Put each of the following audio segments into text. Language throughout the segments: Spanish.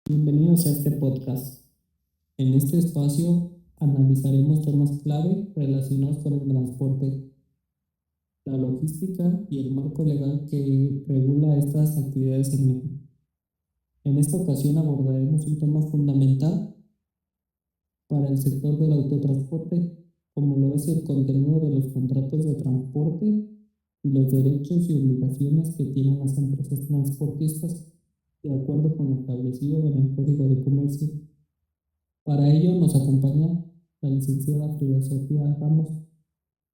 Bienvenidos a este podcast. En este espacio analizaremos temas clave relacionados con el transporte, la logística y el marco legal que regula estas actividades en México. En esta ocasión abordaremos un tema fundamental para el sector del autotransporte, como lo es el contenido de los contratos de transporte y los derechos y obligaciones que tienen las empresas transportistas de acuerdo con lo establecido en el Código de Comercio. Para ello nos acompaña la licenciada Frida Sofía Ramos,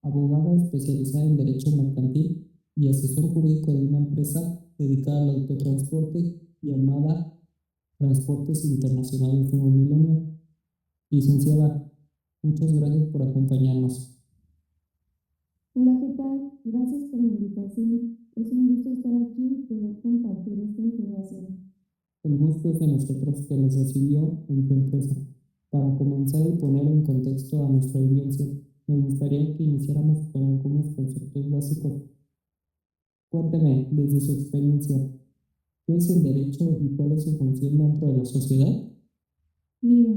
abogada especializada en Derecho Mercantil y asesor jurídico de una empresa dedicada al autotransporte llamada Transportes Internacionales Nuevo Milenio. Licenciada, muchas gracias por acompañarnos. Hola, ¿qué tal? Gracias por la invitación. Es un gusto estar aquí y poder compartir esta información. El gusto es de nosotros que nos recibió en tu empresa. Para comenzar y poner en contexto a nuestra audiencia, me gustaría que iniciáramos con algunos conceptos básicos. Cuénteme, desde su experiencia, ¿qué es el derecho y cuál es su función dentro de la sociedad? Mira,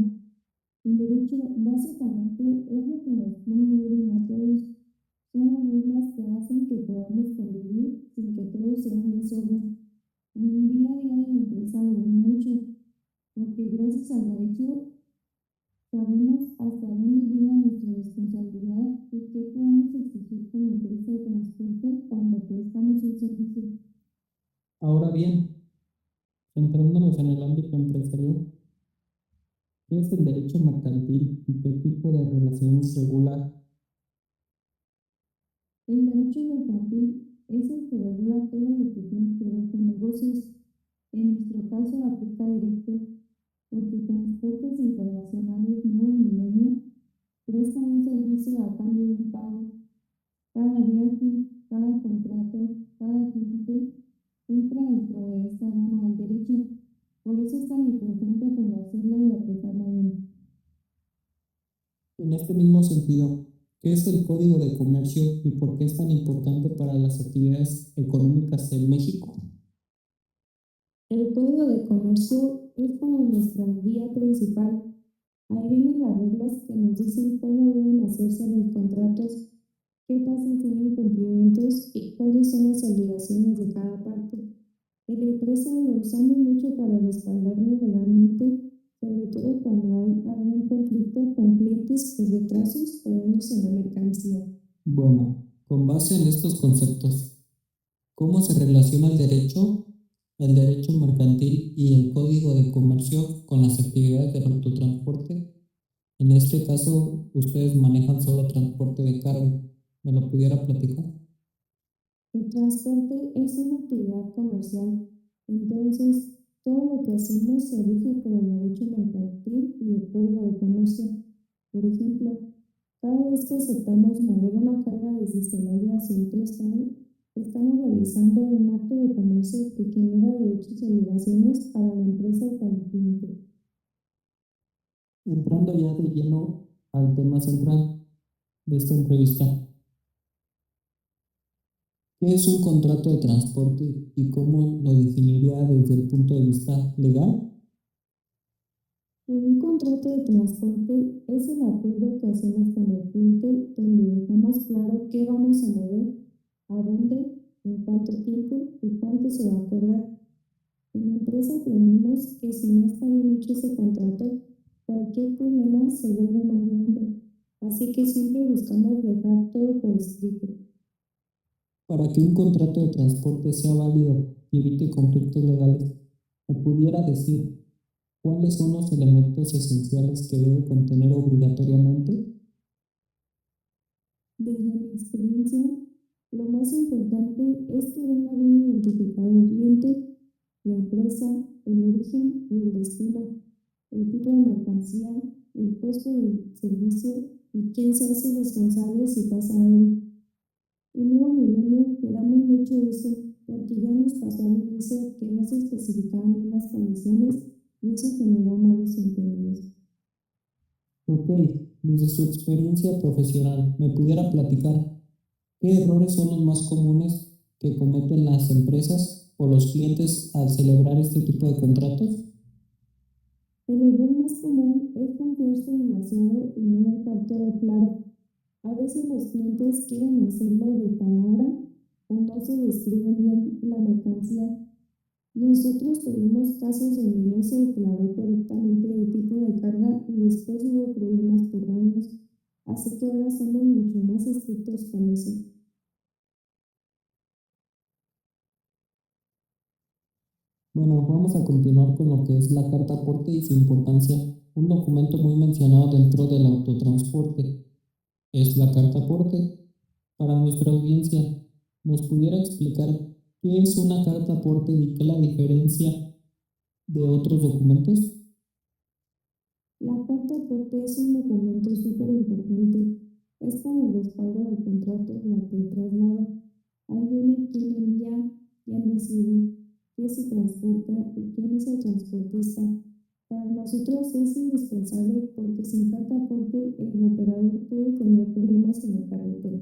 el derecho básicamente es lo que nos une a todos. Son las reglas que hacen que podamos convivir sin que todo sea un desorden. En un día a día de la empresa lo veo mucho, porque gracias al derecho sabemos hasta dónde llega nuestra responsabilidad y qué podemos exigir como empresa de transporte cuando prestamos un servicio. Ahora bien, centrándonos en el ámbito empresarial, ¿qué es el derecho mercantil y qué tipo de relaciones regula? El derecho mercantil es el que regula todo lo que tiene que ver con negocios. En nuestro caso aplica directo porque Transportes Internacionales Nuevo Milenio presta un servicio a cambio de un pago. Cada viaje, cada contrato, cada cliente entra dentro de esta gama del derecho. Por eso es tan importante conocerla y aplicarla bien. En este mismo sentido, ¿qué es el Código de Comercio y por qué es tan importante para las actividades económicas en México? El Código de Comercio es como nuestra guía principal. Ahí vienen las reglas que nos dicen cómo deben hacerse los contratos, qué pasa si hay incumplimientos y cuáles son las obligaciones de cada parte. En la empresa lo usamos mucho para respaldarnos legalmente, sobre todo cuando hay algún conflicto con clientes por retrasos o daños en la mercancía. Bueno, con base en estos conceptos, ¿cómo se relaciona el derecho mercantil y el Código de Comercio con las actividades de autotransporte? En este caso, ustedes manejan solo transporte de carga. ¿Me lo pudiera platicar? El transporte es una actividad comercial, entonces todo lo que hacemos se rige por el derecho mercantil y el Código de Comercio. Por ejemplo, cada vez que aceptamos mover una carga desde Celaya hacia otro estado, estamos realizando un acto de comercio que genera derechos y obligaciones para la empresa y para el cliente. Entrando ya de lleno al tema central de esta entrevista, ¿qué es un contrato de transporte y cómo lo definiría desde el punto de vista legal? Un contrato de transporte es el acuerdo que hacemos con el cliente donde dejamos claro qué vamos a mover, a dónde, en cuánto tiempo y cuánto se va a cobrar. En la empresa aprendimos que si no está bien hecho ese contrato, cualquier problema se vuelve más grande. Así que siempre buscamos dejar todo por escrito. Para que un contrato de transporte sea válido y evite conflictos legales, ¿me pudiera decir cuáles son los elementos esenciales que debe contener obligatoriamente? Desde mi experiencia, lo más importante es que venga bien identificado el cliente, la empresa, el origen y el destino, el tipo de mercancía, el costo del servicio y quién se hace responsable si pasa algo. En Nuevo Milenio cuidamos mucho eso porque ya nos pasó al inicio que no se especificaban bien las condiciones y eso generó malos entendidos. Ok, desde su experiencia profesional, ¿me pudiera platicar qué errores son los más comunes que cometen las empresas o los clientes al celebrar este tipo de contratos? El error más común es confiarse demasiado y no dejar todo claro. A veces los clientes quieren hacerlo de palabra o no se describe bien la mercancía. Nosotros tuvimos casos donde no se declaró correctamente el tipo de carga y después hubo problemas por daños, así que ahora somos mucho más estrictos con eso. Bueno, vamos a continuar con lo que es la carta aporte y su importancia. Un documento muy mencionado dentro del autotransporte es la carta aporte. Para nuestra audiencia, ¿nos pudiera explicar qué es una carta aporte y qué la diferencia de otros documentos? La carta aporte es un documento súper importante. Es como el respaldo del contrato durante el traslado. Ahí viene quién envía, quién recibe, qué se transporta y quién es el transportista. Para nosotros es indispensable porque sin carta aporte el operador puede tener problemas en la carretera.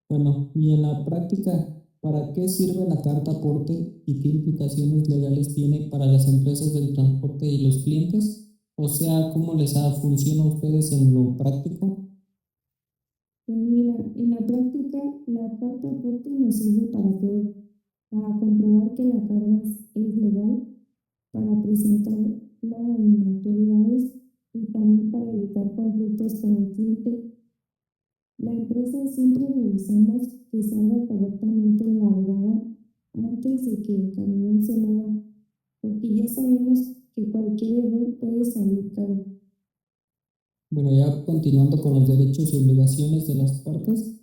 Bueno, y en la práctica, ¿para qué sirve la carta aporte y qué implicaciones legales tiene para las empresas del transporte y los clientes? O sea, ¿cómo les funciona a ustedes en lo práctico? Pues mira, en la práctica la carta aporte nos sirve para todo, para comprobar que la carga es legal, para presentarla en autoridades y también para evitar conflictos con el cliente. La empresa siempre revisamos que salga correctamente elaborada antes de que el camión se mueva, porque ya sabemos que cualquier error puede salir caro. Bueno, ya continuando con los derechos y obligaciones de las partes,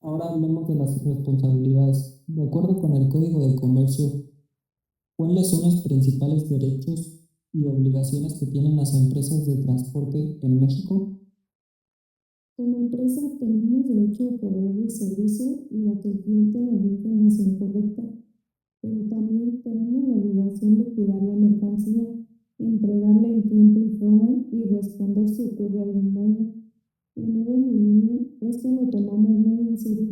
ahora hablemos de las responsabilidades. De acuerdo con el Código de Comercio, ¿cuáles son los principales derechos y obligaciones que tienen las empresas de transporte en México? Como empresa tenemos derecho a cobrar el servicio y a que el cliente nos dé información correcta, pero también tenemos la obligación de cuidar la mercancía, entregarla en tiempo y forma y responder si ocurre algún daño. En Nuevo Milenio esto lo tomamos muy en serio,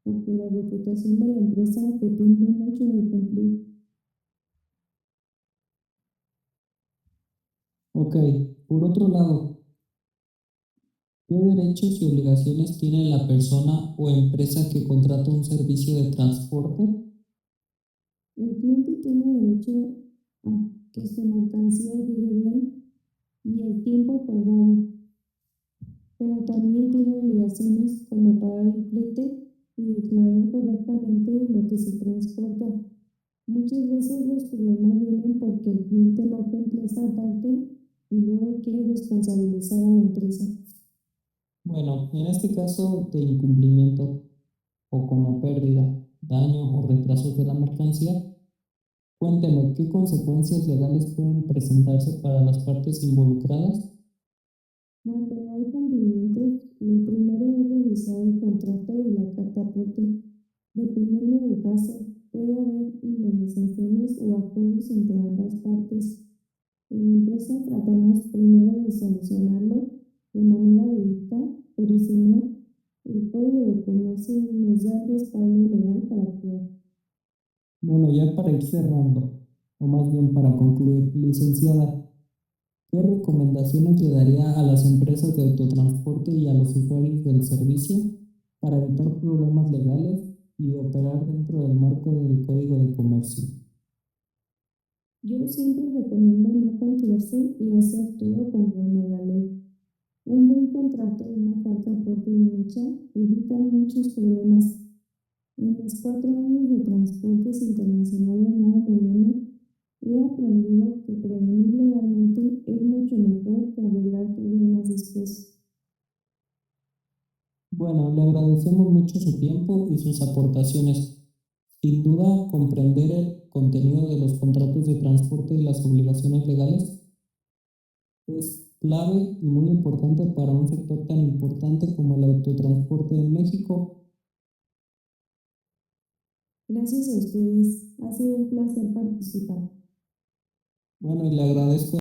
porque la reputación de la empresa depende mucho de cumplir. Ok, por otro lado, ¿qué derechos y obligaciones tiene la persona o empresa que contrata un servicio de transporte? El cliente tiene derecho a que su mercancía llegue bien y el tiempo acordado, pero también tiene obligaciones como pagar el flete y declarar correctamente lo que se transporta. Muchas veces los problemas vienen porque el cliente no cumple esa parte y luego quiere responsabilizar a la empresa. Bueno, en este caso de incumplimiento o como pérdida, daño o retraso de la mercancía, cuénteme qué consecuencias legales pueden presentarse para las partes involucradas. Cuando hay cumplimientos, lo primero es revisar el contrato y la carta aporte. Dependiendo del caso, puede haber indemnizaciones o acuerdos entre ambas partes. En la empresa tratamos primero de solucionarlo de manera directa, pero si no, el Código de Comercio nos da el respaldo legal para actuar. Bueno, ya para ir cerrando, o más bien para concluir, licenciada, ¿qué recomendaciones le daría a las empresas de autotransporte y a los usuarios del servicio para evitar problemas legales y operar dentro del marco del Código de Comercio? Yo siempre recomiendo no confiarse y hacer todo conforme a la ley. Un buen contrato y una carta aporte bien hecha evitan muchos problemas. En mis 4 años de transportes internacionales en Nuevo Milenio, he aprendido que prevenir legalmente es mucho mejor que arreglar problemas después. Bueno, le agradecemos mucho su tiempo y sus aportaciones. Sin duda, comprender el contenido de los contratos de transporte y las obligaciones legales es clave y muy importante para un sector tan importante como el autotransporte en México. Gracias a ustedes, ha sido un placer participar. Bueno, y le agradezco